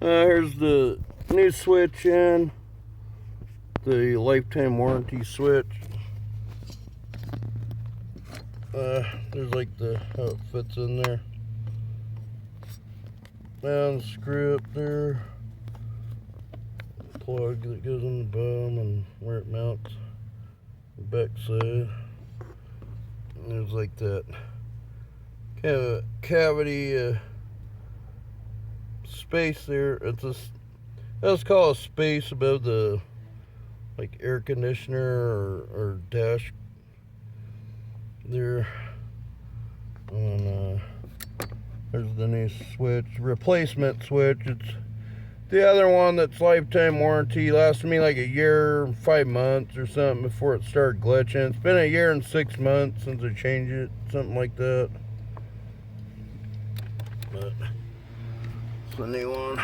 Here's the new switch in, the lifetime warranty switch. There's like how it fits in there. And screw up there. Plug that goes on the bottom and where it mounts. The back side. And there's like that kind of cavity space there. It's just, let's call a space above the like air conditioner or dash there. And there's the new switch, replacement switch. It's the other one that's lifetime warranty. Lasted me like a year, 5 months or something before it started glitching. It's been a year and 6 months since I changed it, something like that. But it's the new one.